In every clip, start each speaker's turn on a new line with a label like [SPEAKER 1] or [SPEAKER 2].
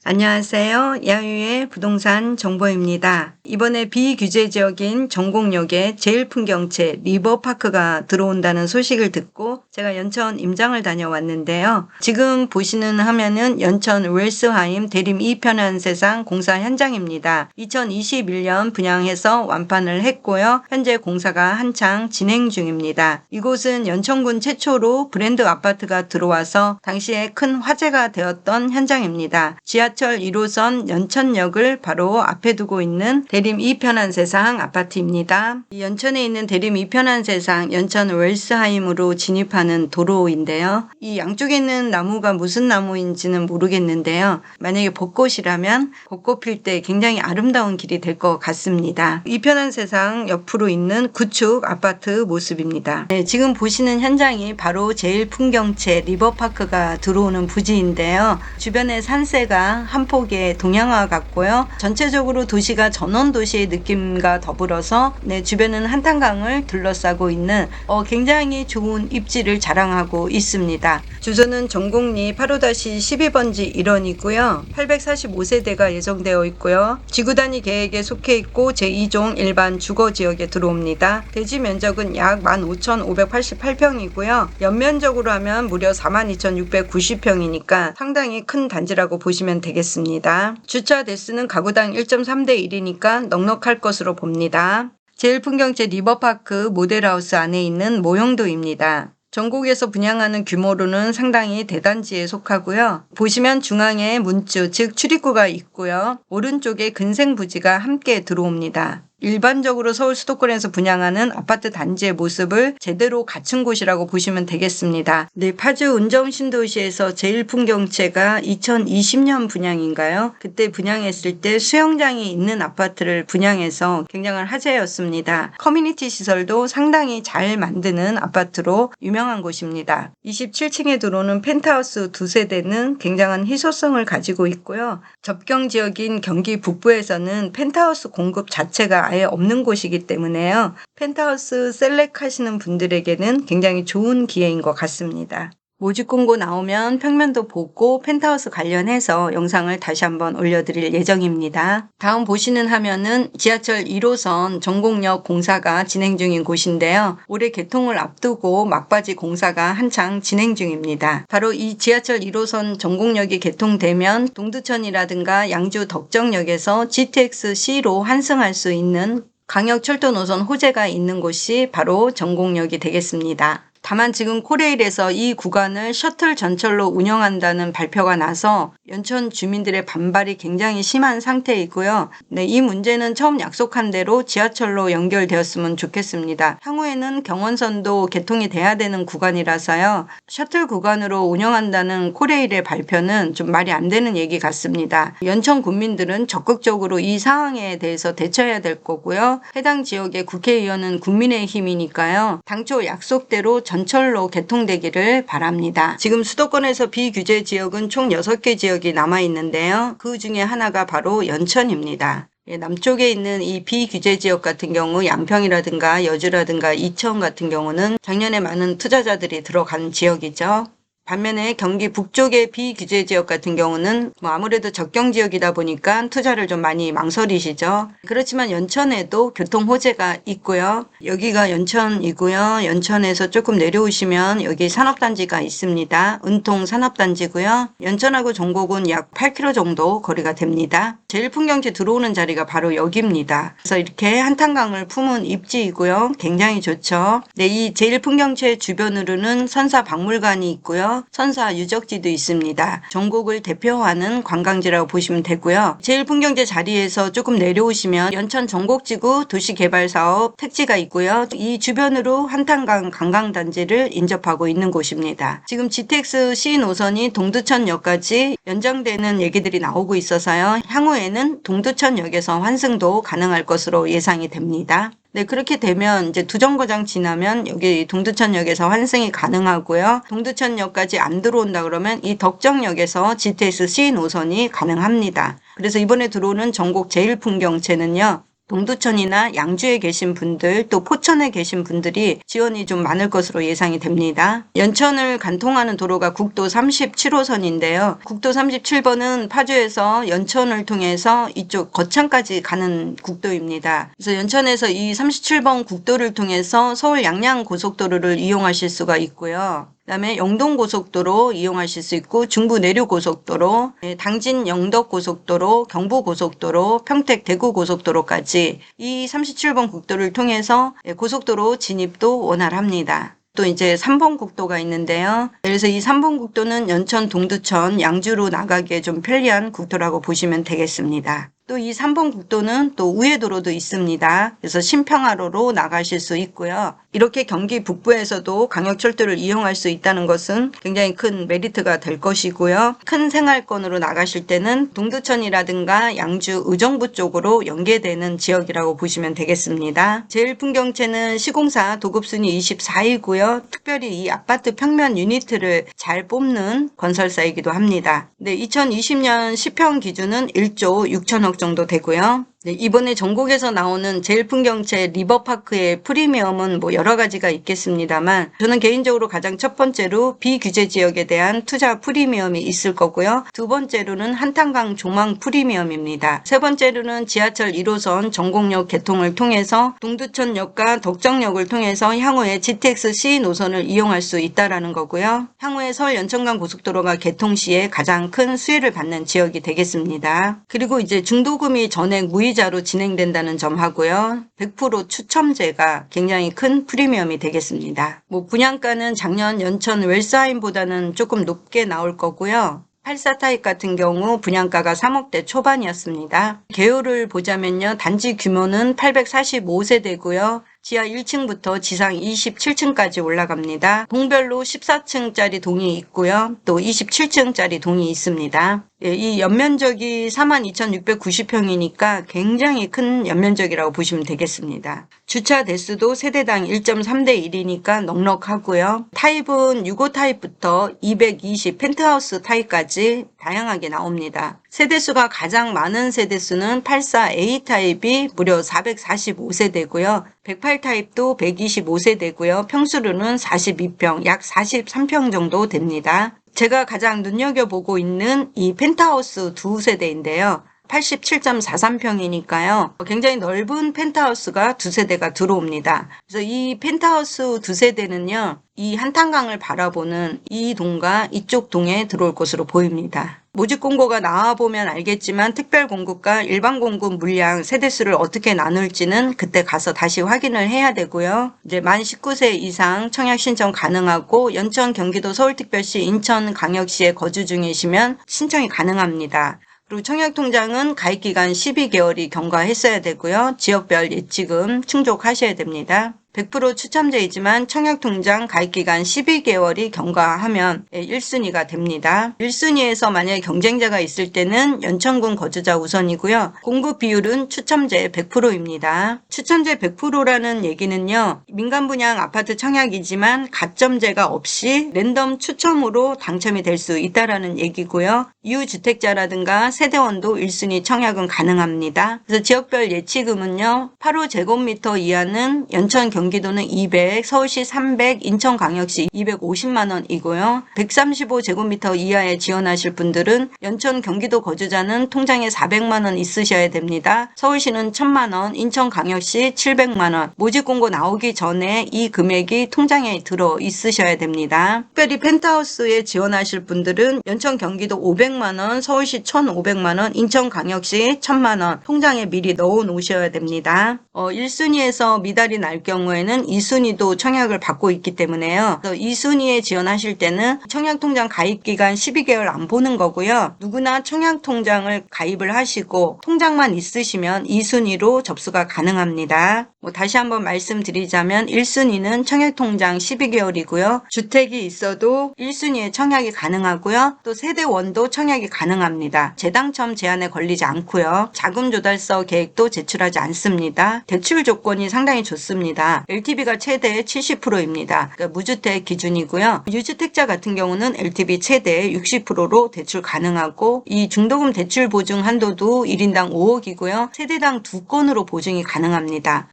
[SPEAKER 1] 안녕하세요. 야유의 부동산 정보입니다. 이번에 비규제지역인 전곡역에 제일풍경채 리버파크가 들어온다는 소식을 듣고 제가 연천 임장을 다녀왔는데요. 지금 보시는 화면은 연천 웰스하임 대림 2편한 세상 공사 현장입니다. 2021년 분양해서 완판을 했고요. 현재 공사가 한창 진행 중입니다. 이곳은 연천군 최초로 브랜드 아파트가 들어와서 당시에 큰 화제가 되었던 현장입니다. 지하철 1호선 연천역을 바로 앞에 두고 있는 대림 2편한 세상 아파트입니다. 이 연천에 있는 대림 2편한 세상 연천 웰스하임으로 진입하는 도로인데요. 이 양쪽에 있는 나무가 무슨 나무인지는 모르겠는데요. 만약에 벚꽃이라면 벚꽃 필 때 굉장히 아름다운 길이 될 것 같습니다. 2편한 세상 옆으로 있는 구축 아파트 모습입니다. 네, 지금 보시는 현장이 바로 제일풍경채 리버파크가 들어오는 부지인데요. 주변에 산세가 한 폭의 동양화 같고요. 전체적으로 도시가 전원도시의 느낌과 더불어서 주변은 한탄강을 둘러싸고 있는 굉장히 좋은 입지를 자랑하고 있습니다. 주소는 전곡리 8-12번지 1원이고요. 845세대가 예정되어 있고요. 지구단위 계획에 속해 있고 제2종 일반 주거지역에 들어옵니다. 대지 면적은 약 15,588평이고요. 연면적으로 하면 무려 42,690평이니까 상당히 큰 단지라고 보시면 되겠습니다. 주차 대수는 가구당 1.3대 1이니까 넉넉할 것으로 봅니다. 제일풍경채 리버파크 모델하우스 안에 있는 모형도입니다. 전국에서 분양하는 규모로는 상당히 대단지에 속하고요. 보시면 중앙에 문주 즉 출입구가 있고요. 오른쪽에 근생부지가 함께 들어옵니다. 일반적으로 서울 수도권에서 분양하는 아파트 단지의 모습을 제대로 갖춘 곳이라고 보시면 되겠습니다. 네, 파주 운정신도시에서 제일풍경채가 2020년 분양인가요? 그때 분양했을 때 수영장이 있는 아파트를 분양해서 굉장한 화제였습니다. 커뮤니티 시설도 상당히 잘 만드는 아파트로 유명한 곳입니다. 27층에 들어오는 펜트하우스 2세대는 굉장한 희소성을 가지고 있고요. 접경 지역인 경기 북부에서는 펜트하우스 공급 자체가 아예 없는 곳이기 때문에요. 펜트하우스 셀렉하시는 분들에게는 굉장히 좋은 기회인 것 같습니다. 모집 공고 나오면 평면도 보고 펜트하우스 관련해서 영상을 다시 한번 올려드릴 예정입니다. 다음 보시는 화면은 지하철 1호선 전곡역 공사가 진행 중인 곳인데요. 올해 개통을 앞두고 막바지 공사가 한창 진행 중입니다. 바로 이 지하철 1호선 전곡역이 개통되면 동두천이라든가 양주 덕정역에서 GTX-C로 환승할 수 있는 광역철도 노선 호재가 있는 곳이 바로 전곡역이 되겠습니다. 다만 지금 코레일에서 이 구간을 셔틀 전철로 운영한다는 발표가 나서 연천 주민들의 반발이 굉장히 심한 상태이고요. 이 문제는 처음 약속한 대로 지하철로 연결되었으면 좋겠습니다. 향후에는 경원선도 개통이 돼야 되는 구간이라서요. 셔틀 구간으로 운영한다는 코레일의 발표는 좀 말이 안 되는 얘기 같습니다. 연천 국민들은 적극적으로 이 상황에 대해서 대처해야 될 거고요. 해당 지역의 국회의원은 국민의힘이니까요. 당초 약속대로 전철로 개통되기를 바랍니다. 지금 수도권에서 비규제 지역은 총 6개 지역이 남아있는데요. 그 중에 하나가 바로 연천입니다. 남쪽에 있는 이 비규제 지역 같은 경우 양평이라든가 여주라든가 이천 같은 경우는 작년에 많은 투자자들이 들어간 지역이죠. 반면에 경기 북쪽의 비규제 지역 같은 경우는 아무래도 적경 지역이다 보니까 투자를 좀 많이 망설이시죠. 그렇지만 연천에도 교통 호재가 있고요. 여기가 연천이고요. 연천에서 조금 내려오시면 여기 산업단지가 있습니다. 은통 산업단지고요. 연천하고 전곡은 약 8km 정도 거리가 됩니다. 제일풍경채 들어오는 자리가 바로 여기입니다. 그래서 이렇게 한탄강을 품은 입지이고요. 굉장히 좋죠. 이 제일풍경채 주변으로는 선사박물관이 있고요. 선사 유적지도 있습니다. 전곡을 대표하는 관광지라고 보시면 되고요. 제일풍경채 자리에서 조금 내려오시면 연천 전곡지구 도시개발사업 택지가 있고요. 이 주변으로 한탄강 관광단지를 인접하고 있는 곳입니다. 지금 GTX-C 노선이 동두천역까지 연장되는 얘기들이 나오고 있어서요. 향후에는 동두천역에서 환승도 가능할 것으로 예상이 됩니다. 그렇게 되면 이제 두정거장 지나면 여기 동두천역에서 환승이 가능하고요. 동두천역까지 안 들어온다 그러면 이 덕정역에서 GTX-C 노선이 가능합니다. 그래서 이번에 들어오는 전곡 제일풍경채는요. 동두천이나 양주에 계신 분들 또 포천에 계신 분들이 지원이 좀 많을 것으로 예상이 됩니다. 연천을 관통하는 도로가 국도 37호선인데요. 국도 37번은 파주에서 연천을 통해서 이쪽 거창까지 가는 국도입니다. 그래서 연천에서 이 37번 국도를 통해서 서울 양양 고속도로를 이용하실 수가 있고요. 그다음에 영동고속도로 이용하실 수 있고 중부 내륙고속도로, 당진 영덕고속도로, 경부고속도로, 평택 대구고속도로까지 이 37번 국도를 통해서 고속도로 진입도 원활합니다. 또 이제 3번 국도가 있는데요. 그래서 이 3번 국도는 연천, 동두천, 양주로 나가기에 좀 편리한 국도라고 보시면 되겠습니다. 또 이 3번 국도는 또 우회도로도 있습니다. 그래서 신평화로로 나가실 수 있고요. 이렇게 경기 북부에서도 광역철도를 이용할 수 있다는 것은 굉장히 큰 메리트가 될 것이고요. 큰 생활권으로 나가실 때는 동두천이라든가 양주, 의정부 쪽으로 연계되는 지역이라고 보시면 되겠습니다. 제일풍경채는 시공사 도급순위 24이고요. 특별히 이 아파트 평면 유니트를 잘 뽑는 건설사이기도 합니다. 네, 2020년 시평 기준은 1조 6천억 정도 되고요. 네, 이번에 전국에서 나오는 제일풍경채 리버파크의 프리미엄은 뭐 여러 가지가 있겠습니다만 저는 개인적으로 가장 첫 번째로 비규제 지역에 대한 투자 프리미엄이 있을 거고요. 두 번째로는 한탄강 조망 프리미엄입니다. 세 번째로는 지하철 1호선 전곡역 개통을 통해서 동두천역과 덕정역을 통해서 향후에 GTX-C 노선을 이용할 수 있다라는 거고요. 향후에 서울 연천간 고속도로가 개통 시에 가장 큰 수혜를 받는 지역이 되겠습니다. 그리고 이제 중도금이 전액 무이자로 진행된다는 점 하고요. 100% 추첨제가 굉장히 큰 프리미엄이 되겠습니다. 뭐 분양가는 작년 연천 웰사인보다는 조금 높게 나올 거고요. 84 타입 같은 경우 분양가가 3억대 초반이었습니다. 개요를 보자면요. 단지 규모는 845세대고요. 지하 1층부터 지상 27층까지 올라갑니다. 동별로 14층짜리 동이 있고요. 또 27층짜리 동이 있습니다. 이 연면적이 42,690평이니까 굉장히 큰 연면적이라고 보시면 되겠습니다. 주차 대수도 세대당 1.3대 1이니까 넉넉하고요. 타입은 65 타입부터 220 펜트하우스 타입까지 다양하게 나옵니다. 세대수가 가장 많은 세대수는 84A 타입이 무려 445세대고요. 108 타입도 125세대고요. 평수로는 42평, 약 43평 정도 됩니다. 제가 가장 눈여겨보고 있는 이 펜트하우스 두 세대인데요. 87.43평이니까요. 굉장히 넓은 펜트하우스가 두 세대가 들어옵니다. 그래서 이 펜트하우스 두 세대는요. 이 한탄강을 바라보는 이 동과 이쪽 동에 들어올 것으로 보입니다. 모집 공고가 나와보면 알겠지만 특별 공급과 일반 공급 물량 세대수를 어떻게 나눌지는 그때 가서 다시 확인을 해야 되고요. 이제 만 19세 이상 청약 신청 가능하고 연천, 경기도, 서울특별시, 인천광역시에 거주 중이시면 신청이 가능합니다. 그리고 청약통장은 가입기간 12개월이 경과했어야 되고요. 지역별 예치금 충족하셔야 됩니다. 100% 추첨제이지만 청약통장 가입기간 12개월이 경과하면 1순위가 됩니다. 1순위에서 만약에 경쟁자가 있을 때는 연천군 거주자 우선이고요. 공급 비율은 추첨제 100%입니다. 추첨제 100%라는 얘기는요. 민간분양 아파트 청약이지만 가점제가 없이 랜덤 추첨으로 당첨이 될 수 있다라는 얘기고요. 이후주택자라든가 세대원도 1순위 청약은 가능합니다. 그래서 지역별 예치금은요. 8호 이하는 연천 경기도는 200, 서울시 300, 인천광역시 250만 원이고요. 135제곱미터 이하에 지원하실 분들은 연천 경기도 거주자는 통장에 400만 원 있으셔야 됩니다. 서울시는 1000만 원, 인천광역시 700만 원. 모집 공고 나오기 전에 이 금액이 통장에 들어 있으셔야 됩니다. 특별히 펜트하우스에 지원하실 분들은 연천 경기도 500만 원, 서울시 1,500만 원, 인천광역시 1000만 원 통장에 미리 넣어 놓으셔야 됩니다. 1순위에서 미달이 날 경우에는 2순위도 청약을 받고 있기 때문에요. 그래서 2순위에 지원하실 때는 청약통장 가입기간 12개월 안 보는 거고요. 누구나 청약통장을 가입을 하시고 통장만 있으시면 2순위로 접수가 가능합니다. 다시 한번 말씀드리자면 1순위는 청약통장 12개월이고요. 주택이 있어도 1순위에 청약이 가능하고요. 또 세대원도 청약이 가능합니다. 재당첨 제한에 걸리지 않고요. 자금조달서 계획도 제출하지 않습니다. 대출 조건이 상당히 좋습니다. 있습니다. LTV가 최대 70%입니다. 그러니까 무주택 기준이고요. 유주택자 같은 경우는 LTV 최대 60%로 대출 가능하고 이 중도금 대출 보증 한도도 1인당 5억이고요. 세대당 2건으로 보증이 가능합니다.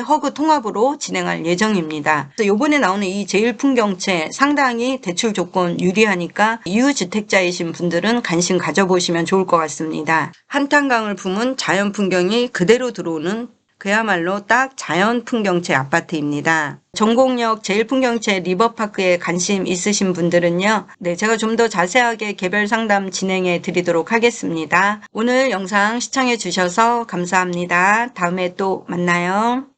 [SPEAKER 1] 허그 통합으로 진행할 예정입니다. 그래서 이번에 나오는 이 제일풍경채 상당히 대출 조건 유리하니까 이유주택자이신 분들은 관심 가져보시면 좋을 것 같습니다. 한탄강을 품은 자연풍경이 그대로 들어오는 그야말로 딱 자연풍경채 아파트입니다. 전곡역 제일풍경채 리버파크에 관심 있으신 분들은요. 제가 좀 더 자세하게 개별 상담 진행해 드리도록 하겠습니다. 오늘 영상 시청해 주셔서 감사합니다. 다음에 또 만나요.